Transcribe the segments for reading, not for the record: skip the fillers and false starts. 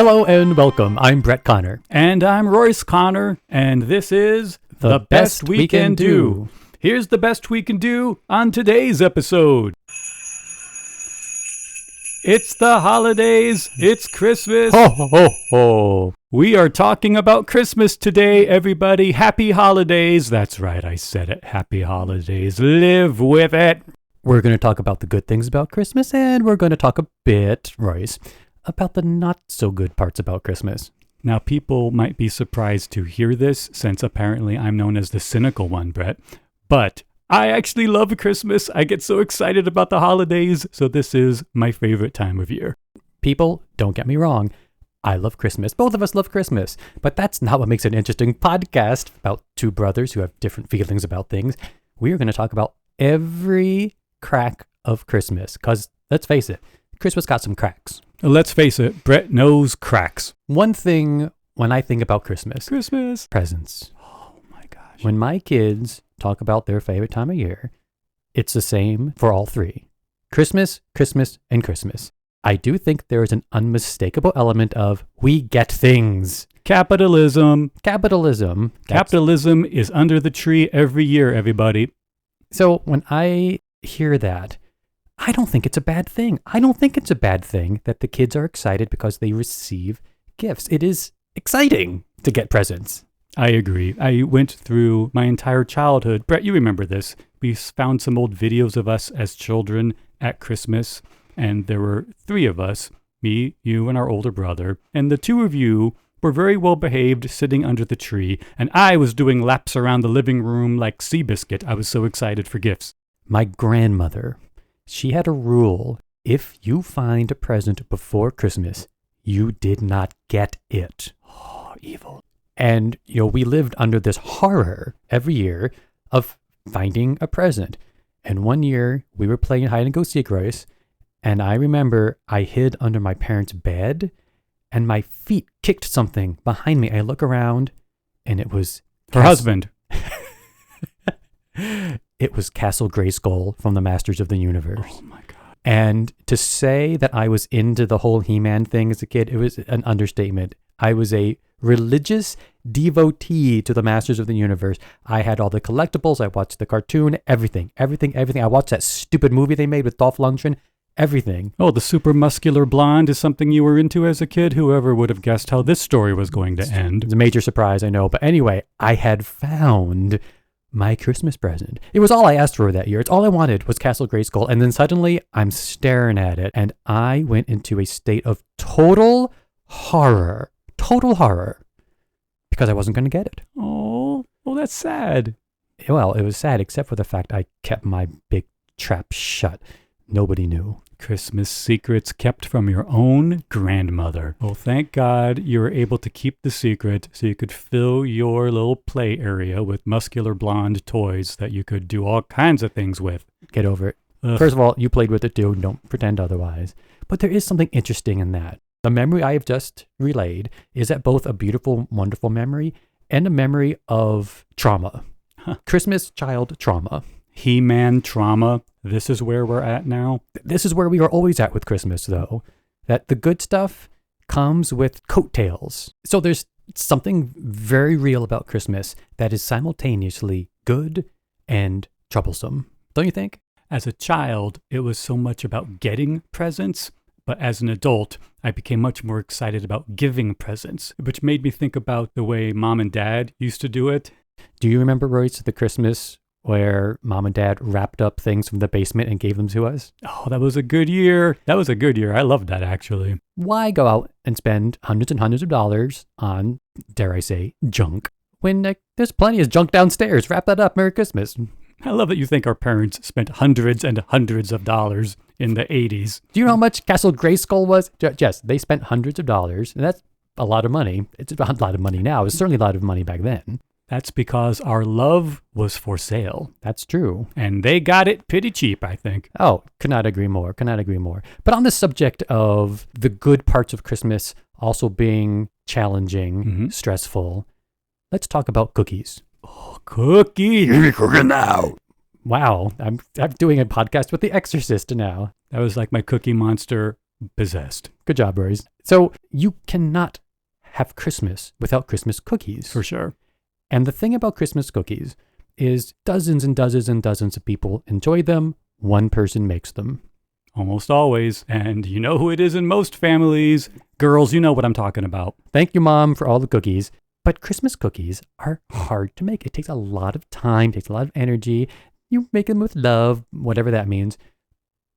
Hello and welcome. I'm Brett Connor. And I'm Royce Connor, and this is The Best We Can Do. Here's the best we can do on today's episode. It's the holidays. It's Christmas. Ho, ho, ho, ho. We are talking about Christmas today, everybody. Happy holidays. That's right, I said it. Happy holidays. Live with it. We're going to talk about the good things about Christmas, and we're going to talk a bit, Royce, about the not so good parts about Christmas. Now, people might be surprised to hear this, since apparently I'm known as the cynical one, Brett. But I actually love Christmas. I get so excited about the holidays, so this is my favorite time of year. People, don't get me wrong. I love Christmas. Both of us love Christmas. But that's not what makes an interesting podcast about two brothers who have different feelings about things. We are going to talk about every crack of Christmas. Because, let's face it, Christmas got some cracks. Let's face it, Brett knows cracks. One thing when I think about Christmas. Christmas. Presents. Oh my gosh. When my kids talk about their favorite time of year, it's the same for all three. Christmas, Christmas, and Christmas. I do think there is an unmistakable element of we get things. Capitalism. Capitalism. Capitalism is under the tree every year, everybody. So when I hear that, I don't think it's a bad thing. I don't think it's a bad thing that the kids are excited because they receive gifts. It is exciting to get presents. I agree. I went through my entire childhood. Brett, you remember this. We found some old videos of us as children at Christmas, and there were three of us, me, you, and our older brother, and the two of you were very well behaved sitting under the tree, and I was doing laps around the living room like Seabiscuit. I was so excited for gifts. My grandmother, she had a rule. If you find a present before Christmas, you did not get it. Oh, evil. And, we lived under this horror every year of finding a present. And one year we were playing hide and go seek, Royce, and I remember I hid under my parents' bed and my feet kicked something behind me. I look around and it was her husband. It was Castle Grayskull from the Masters of the Universe. Oh my God. And to say that I was into the whole He-Man thing as a kid, it was an understatement. I was a religious devotee to the Masters of the Universe. I had all the collectibles. I watched the cartoon, everything. I watched that stupid movie they made with Dolph Lundgren, everything. Oh, the super muscular blonde is something you were into as a kid? Whoever would have guessed how this story was going to end? It's a major surprise, I know. But anyway, I had found my Christmas present. It was all I asked for that year. It's all I wanted was Castle Grayskull. And then suddenly I'm staring at it and I went into a state of total horror, because I wasn't going to get it. Oh, well, that's sad. Well, it was sad except for the fact I kept my big trap shut. Nobody knew. Christmas secrets kept from your own grandmother. Well, thank God you were able to keep the secret so you could fill your little play area with muscular blonde toys that you could do all kinds of things with. Get over it. Ugh. First of all, you played with it too. Don't pretend otherwise. But there is something interesting in that. The memory I have just relayed is that both a beautiful, wonderful memory and a memory of trauma. Christmas child trauma. He-Man trauma. This is where we're at now. This is where we are always at with Christmas, though. That the good stuff comes with coattails. So there's something very real about Christmas that is simultaneously good and troublesome. Don't you think? As a child, it was so much about getting presents. But as an adult, I became much more excited about giving presents, which made me think about the way Mom and Dad used to do it. Do you remember, Royce, the Christmas where Mom and Dad wrapped up things from the basement and gave them to us? Oh, that was a good year. I loved that, actually. Why go out and spend hundreds and hundreds of dollars on, dare I say, junk, when there's plenty of junk downstairs? Wrap that up. Merry Christmas. I love that you think our parents spent hundreds and hundreds of dollars in the 80s. Do you know how much Castle Grayskull was? Yes, they spent hundreds of dollars, and that's a lot of money. It's a lot of money now. It's certainly a lot of money back then. That's because our love was for sale. That's true. And they got it pretty cheap, I think. Oh, could not agree more. But on the subject of the good parts of Christmas also being challenging, stressful, let's talk about cookies. Oh, cookie. You're cooking now. Wow, I'm doing a podcast with The Exorcist now. That was like my Cookie Monster possessed. Good job, Royce. So you cannot have Christmas without Christmas cookies. For sure. And the thing about Christmas cookies is dozens and dozens and dozens of people enjoy them. One person makes them. Almost always. And you know who it is in most families. Girls, you know what I'm talking about. Thank you, Mom, for all the cookies. But Christmas cookies are hard to make. It takes a lot of time, takes a lot of energy. You make them with love, whatever that means.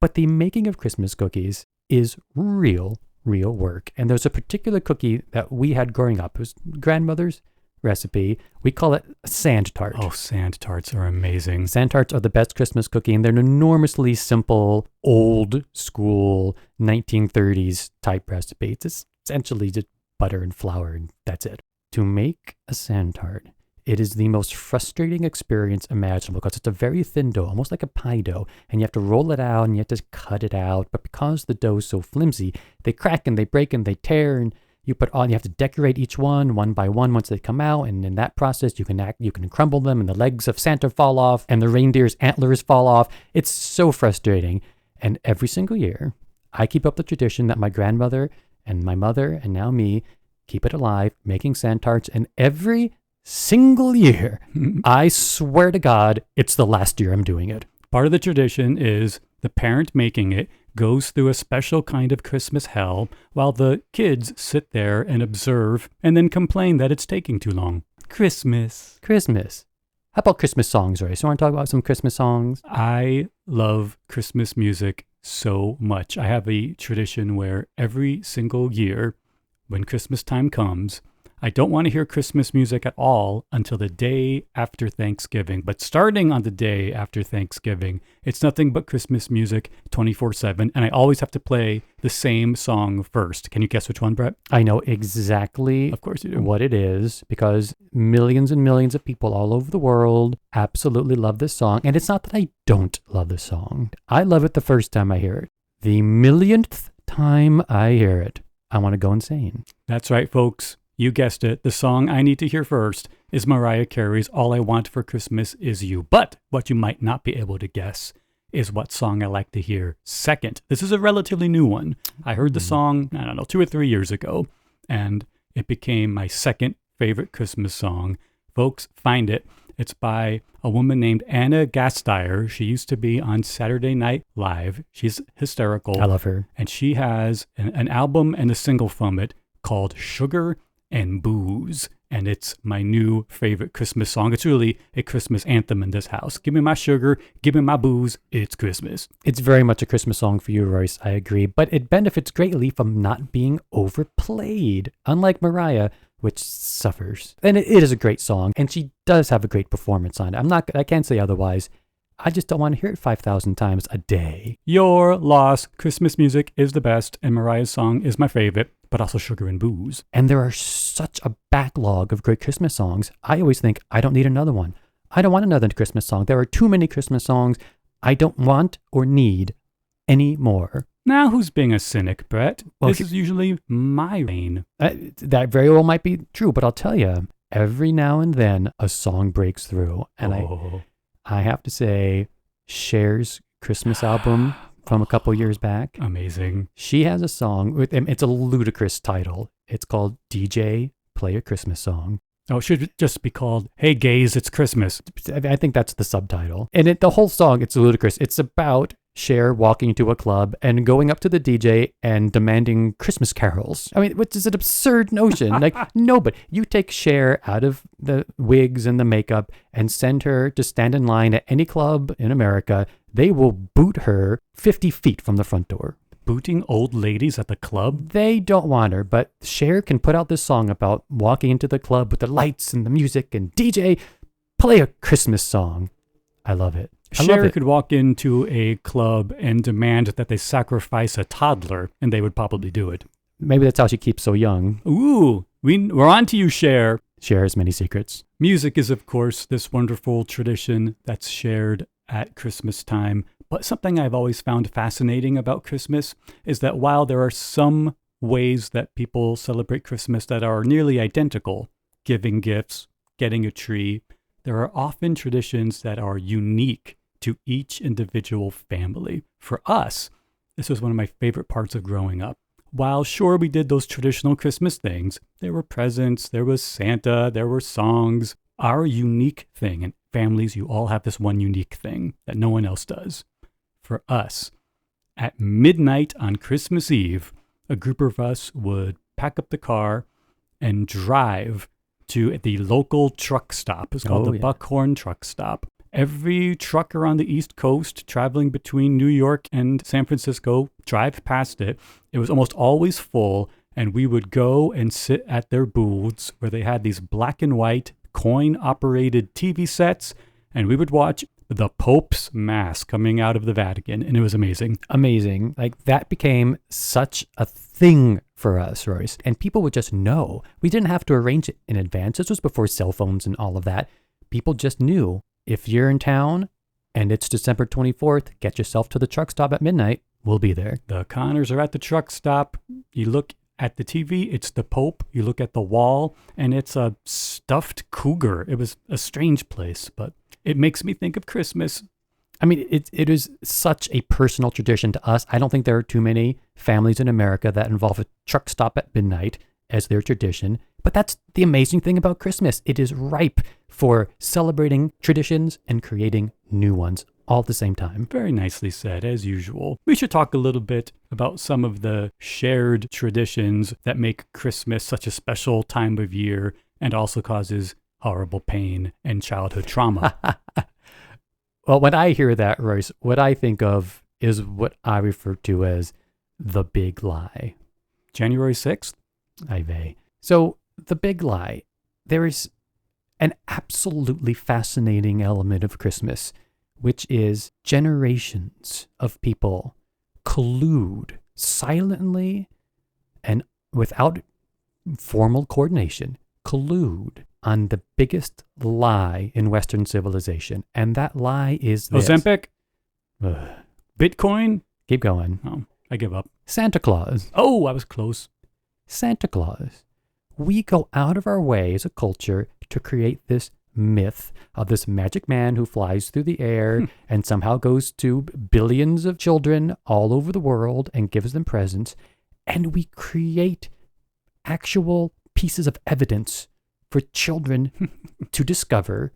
But the making of Christmas cookies is real work. And there's a particular cookie that we had growing up. It was grandmother's recipe. We call it sand tart. Oh, sand tarts are amazing. Sand tarts are the best Christmas cookie, and they're an enormously simple, old school 1930s type recipe. It's essentially just butter and flour, and that's it. To make a sand tart, it is the most frustrating experience imaginable because it's a very thin dough, almost like a pie dough, and you have to roll it out and you have to cut it out. But because the dough is so flimsy, they crack and they break and they tear, and you have to decorate each one by one once they come out, and in that process you can crumble them, and the legs of Santa fall off, and the reindeer's antlers fall off. It's so frustrating. And every single year, I keep up the tradition that my grandmother and my mother and now me keep it alive, making sand tarts, and every single year, I swear to God, it's the last year I'm doing it. Part of the tradition is the parent making it goes through a special kind of Christmas hell while the kids sit there and observe and then complain that it's taking too long. Christmas. How about Christmas songs, Royce? You want to talk about some Christmas songs? I love Christmas music so much. I have a tradition where every single year when Christmas time comes, I don't want to hear Christmas music at all until the day after Thanksgiving. But starting on the day after Thanksgiving, it's nothing but Christmas music 24/7. And I always have to play the same song first. Can you guess which one, Brett? I know exactly Of course you do. what it is because millions and millions of people all over the world absolutely love this song. And it's not that I don't love the song. I love it the first time I hear it. The millionth time I hear it, I want to go insane. That's right, folks. You guessed it. The song I need to hear first is Mariah Carey's All I Want for Christmas Is You. But what you might not be able to guess is what song I like to hear second. This is a relatively new one. I heard the song, 2 or 3 years ago, and it became my second favorite Christmas song. Folks, find it. It's by a woman named Anna Gasteyer. She used to be on Saturday Night Live. She's hysterical. I love her. And she has an album and a single from it called Sugar and Booze, and it's my new favorite Christmas song. It's really a Christmas anthem in this house. Give me my sugar, give me my booze, it's Christmas. It's very much a Christmas song for you, Royce, I agree, but it benefits greatly from not being overplayed, unlike Mariah, which suffers. And it is a great song, and she does have a great performance on it. I can't say otherwise. I just don't want to hear it 5,000 times a day. Your loss. Christmas music is the best, and Mariah's song is my favorite, but also Sugar and Booze. And there are such a backlog of great Christmas songs. I always think, I don't need another one. I don't want another Christmas song. There are too many Christmas songs. I don't want or need any more. Now, who's being a cynic, Brett? Well, this is usually my reign. That very well might be true, but I'll tell you, every now and then a song breaks through. And I have to say, Cher's Christmas album from a couple years back. Amazing. She has a song, it's a ludicrous title. It's called DJ Play a Christmas Song. Oh, it should just be called, Hey Gays, It's Christmas. I think that's the subtitle. And the whole song, it's ludicrous. It's about Cher walking into a club and going up to the DJ and demanding Christmas carols. I mean, which is an absurd notion. Like, no, but you take Cher out of the wigs and the makeup and send her to stand in line at any club in America. They will boot her 50 feet from the front door. Booting old ladies at the club? They don't want her, but Cher can put out this song about walking into the club with the lights and the music and DJ, play a Christmas song. I love it. Cher could walk into a club and demand that they sacrifice a toddler, and they would probably do it. Maybe that's how she keeps so young. Ooh, we're on to you, Cher. Cher has many secrets. Music is, of course, this wonderful tradition that's shared at Christmas time. But something I've always found fascinating about Christmas is that while there are some ways that people celebrate Christmas that are nearly identical, giving gifts, getting a tree, there are often traditions that are unique to each individual family. For us, this was one of my favorite parts of growing up. while sure we did those traditional Christmas things, there were presents, there was Santa, there were songs. Our unique thing, and families, you all have this one unique thing that no one else does. For us, at midnight on Christmas Eve, a group of us would pack up the car and drive to the local truck stop. It's called Buckhorn Truck Stop. Every trucker on the East Coast traveling between New York and San Francisco drive past it. It was almost always full, and we would go and sit at their booths where they had these black and white coin-operated TV sets, and we would watch the Pope's Mass coming out of the Vatican, and it was amazing. Amazing. Like, that became such a thing for us, Royce. And people would just know. We didn't have to arrange it in advance. This was before cell phones and all of that. People just knew, if you're in town and it's December 24th, get yourself to the truck stop at midnight. We'll be there. The Connors are at the truck stop. You look at the TV, it's the Pope. You look at the wall, and it's a stuffed cougar. It was a strange place, but it makes me think of Christmas. I mean, it is such a personal tradition to us. I don't think there are too many families in America that involve a truck stop at midnight as their tradition. But that's the amazing thing about Christmas. It is ripe for celebrating traditions and creating new ones all at the same time. Very nicely said, as usual. We should talk a little bit about some of the shared traditions that make Christmas such a special time of year and also causes horrible pain and childhood trauma. Well, when I hear that, Royce, what I think of is what I refer to as the big lie. January 6th? So, the big lie. There is an absolutely fascinating element of Christmas, which is generations of people collude silently and without formal coordination, collude on the biggest lie in Western civilization. And that lie is this. Ozempic? Bitcoin? Keep going. Oh, I give up. Santa Claus. Oh, I was close. Santa Claus. We go out of our way as a culture to create this myth of this magic man who flies through the air and somehow goes to billions of children all over the world and gives them presents. And we create actual pieces of evidence for children to discover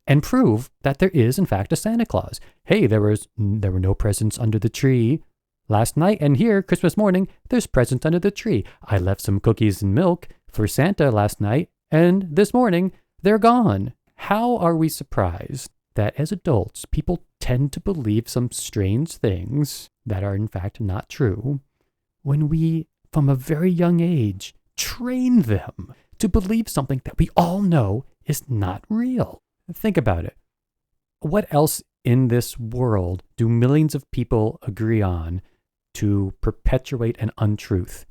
and prove that there is, in fact, a Santa Claus. Hey, there were no presents under the tree last night, and here, Christmas morning, there's presents under the tree. I left some cookies and milk for Santa last night, and this morning, they're gone. How are we surprised that as adults, people tend to believe some strange things that are, in fact, not true when we, from a very young age, train them to believe something that we all know is not real? Think about it. What else in this world do millions of people agree on to perpetuate an untruth?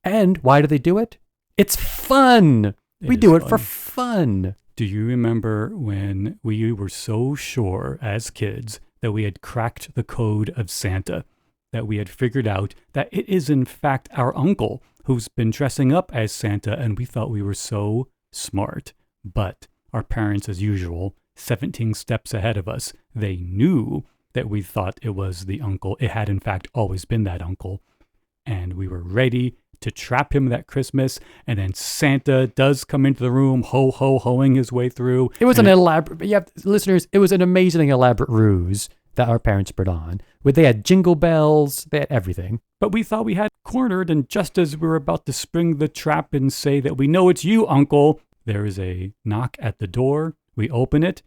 And why do they do it? It's fun. We do it for fun. Do you remember when we were so sure as kids that we had cracked the code of Santa, that we had figured out that it is in fact our uncle who's been dressing up as Santa, and we thought we were so smart? But our parents, as usual, 17 steps ahead of us, they knew that we thought it was the uncle. It had in fact always been that uncle. And we were ready to trap him that Christmas, and then Santa does come into the room, hoing his way through. It was an elaborate, listeners, it was an amazing elaborate ruse that our parents put on. They had jingle bells, they had everything. But we thought we had cornered, and just as we were about to spring the trap and say that we know it's you, Uncle, there is a knock at the door. We open it.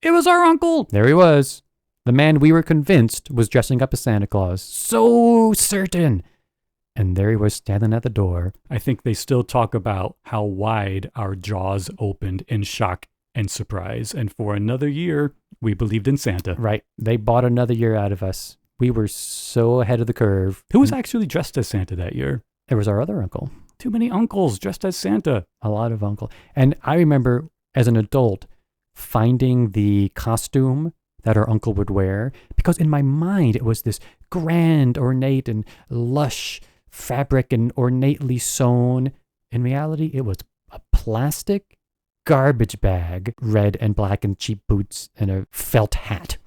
It was our uncle. There he was. The man we were convinced was dressing up as Santa Claus. So certain. And there he was standing at the door. I think they still talk about how wide our jaws opened in shock and surprise. And for another year, we believed in Santa. Right. They bought another year out of us. We were so ahead of the curve. Who was actually dressed as Santa that year? It was our other uncle. Too many uncles dressed as Santa. A lot of uncle. And I remember as an adult finding the costume that our uncle would wear, because in my mind it was this grand, ornate, and lush fabric and ornately sewn. In reality, it was a plastic garbage bag, red and black and cheap boots and a felt hat.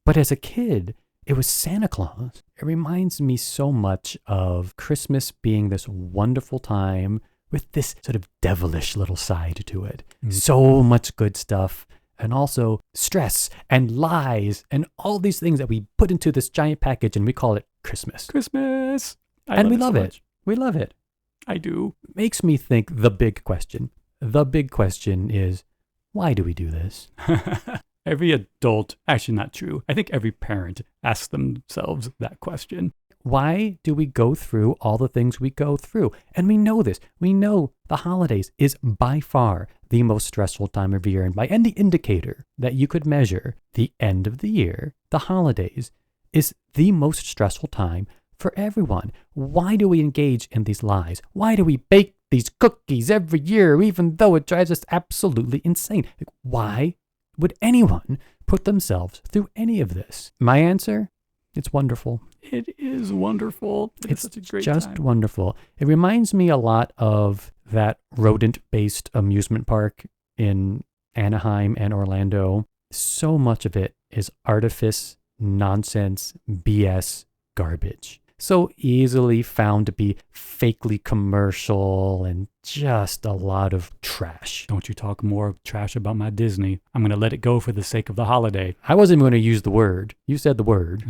But as a kid, it was Santa Claus. It reminds me so much of Christmas being this wonderful time with this sort of devilish little side to it. So much good stuff. And also stress and lies and all these things that we put into this giant package and we call it Christmas. Christmas. We love it. We love it. I do. Makes me think the big question. The big question is, why do we do this? Every adult, actually not true. I think every parent asks themselves that question. Why do we go through all the things we go through? And we know this. We know the holidays is by far the most stressful time of year. And by any indicator that you could measure, the end of the year, the holidays, is the most stressful time for everyone. Why do we engage in these lies? Why do we bake these cookies every year, even though it drives us absolutely insane? Why would anyone put themselves through any of this? My answer? It's wonderful. It is wonderful. It's such a great just time. Wonderful. It reminds me a lot of that rodent-based amusement park in Anaheim and Orlando. So much of it is artifice, nonsense, BS, garbage. So easily found to be fakely commercial and just a lot of trash. Don't you talk more trash about my Disney. I'm going to let it go for the sake of the holiday. I wasn't going to use the word. You said the word.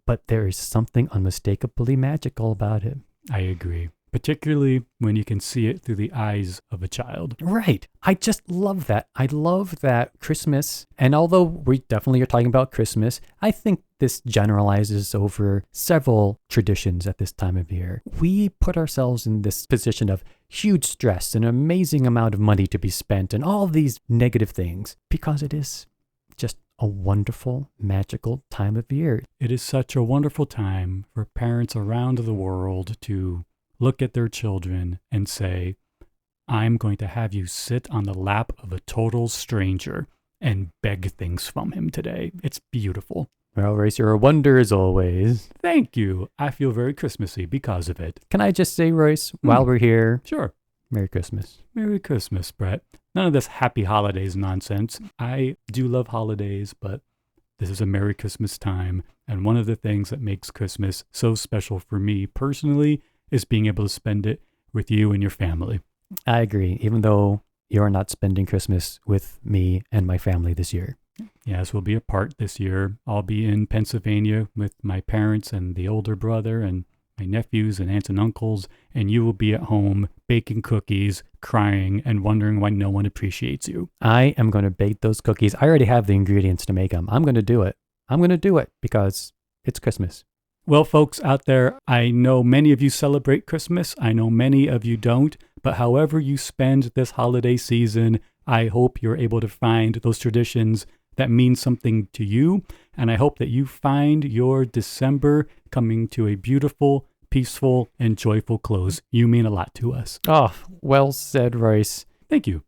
But there is something unmistakably magical about it. I agree. Particularly when you can see it through the eyes of a child. Right. I just love that. I love that Christmas, and although we definitely are talking about Christmas, I think this generalizes over several traditions at this time of year. We put ourselves in this position of huge stress, an amazing amount of money to be spent, and all these negative things, because it is just a wonderful, magical time of year. It is such a wonderful time for parents around the world to look at their children and say, I'm going to have you sit on the lap of a total stranger and beg things from him today. It's beautiful. Well, Royce, you're a wonder as always. Thank you. I feel very Christmassy because of it. Can I just say, Royce, while we're here, Sure. Merry Christmas. Merry Christmas, Brett. None of this happy holidays nonsense. I do love holidays, but this is a Merry Christmas time. And one of the things that makes Christmas so special for me personally is being able to spend it with you and your family. I agree, even though you're not spending Christmas with me and my family this year. Yes, we'll be apart this year. I'll be in Pennsylvania with my parents and the older brother and my nephews and aunts and uncles, and you will be at home baking cookies, crying, and wondering why no one appreciates you. I am going to bake those cookies. I already have the ingredients to make them. I'm going to do it. I'm going to do it because it's Christmas. Well, folks out there, I know many of you celebrate Christmas. I know many of you don't. But however you spend this holiday season, I hope you're able to find those traditions that mean something to you. And I hope that you find your December coming to a beautiful, peaceful, and joyful close. You mean a lot to us. Oh, well said, Royce. Thank you.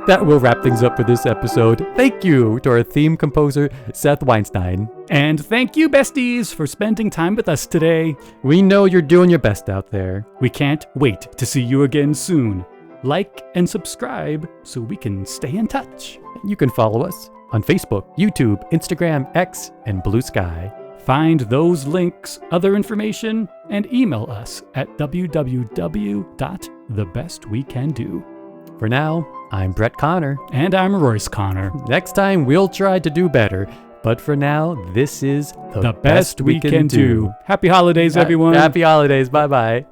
That will wrap things up for this episode. Thank you to our theme composer, Seth Weinstein. And thank you, besties, for spending time with us today. We know you're doing your best out there. We can't wait to see you again soon. Like and subscribe so we can stay in touch. You can follow us on Facebook, YouTube, Instagram, X, and Blue Sky. Find those links, other information, and email us at www.thebestwecando. For now, I'm Brett Connor. And I'm Royce Connor. Next time, we'll try to do better. But for now, this is the best we can do. Happy holidays, everyone. Happy holidays. Bye-bye.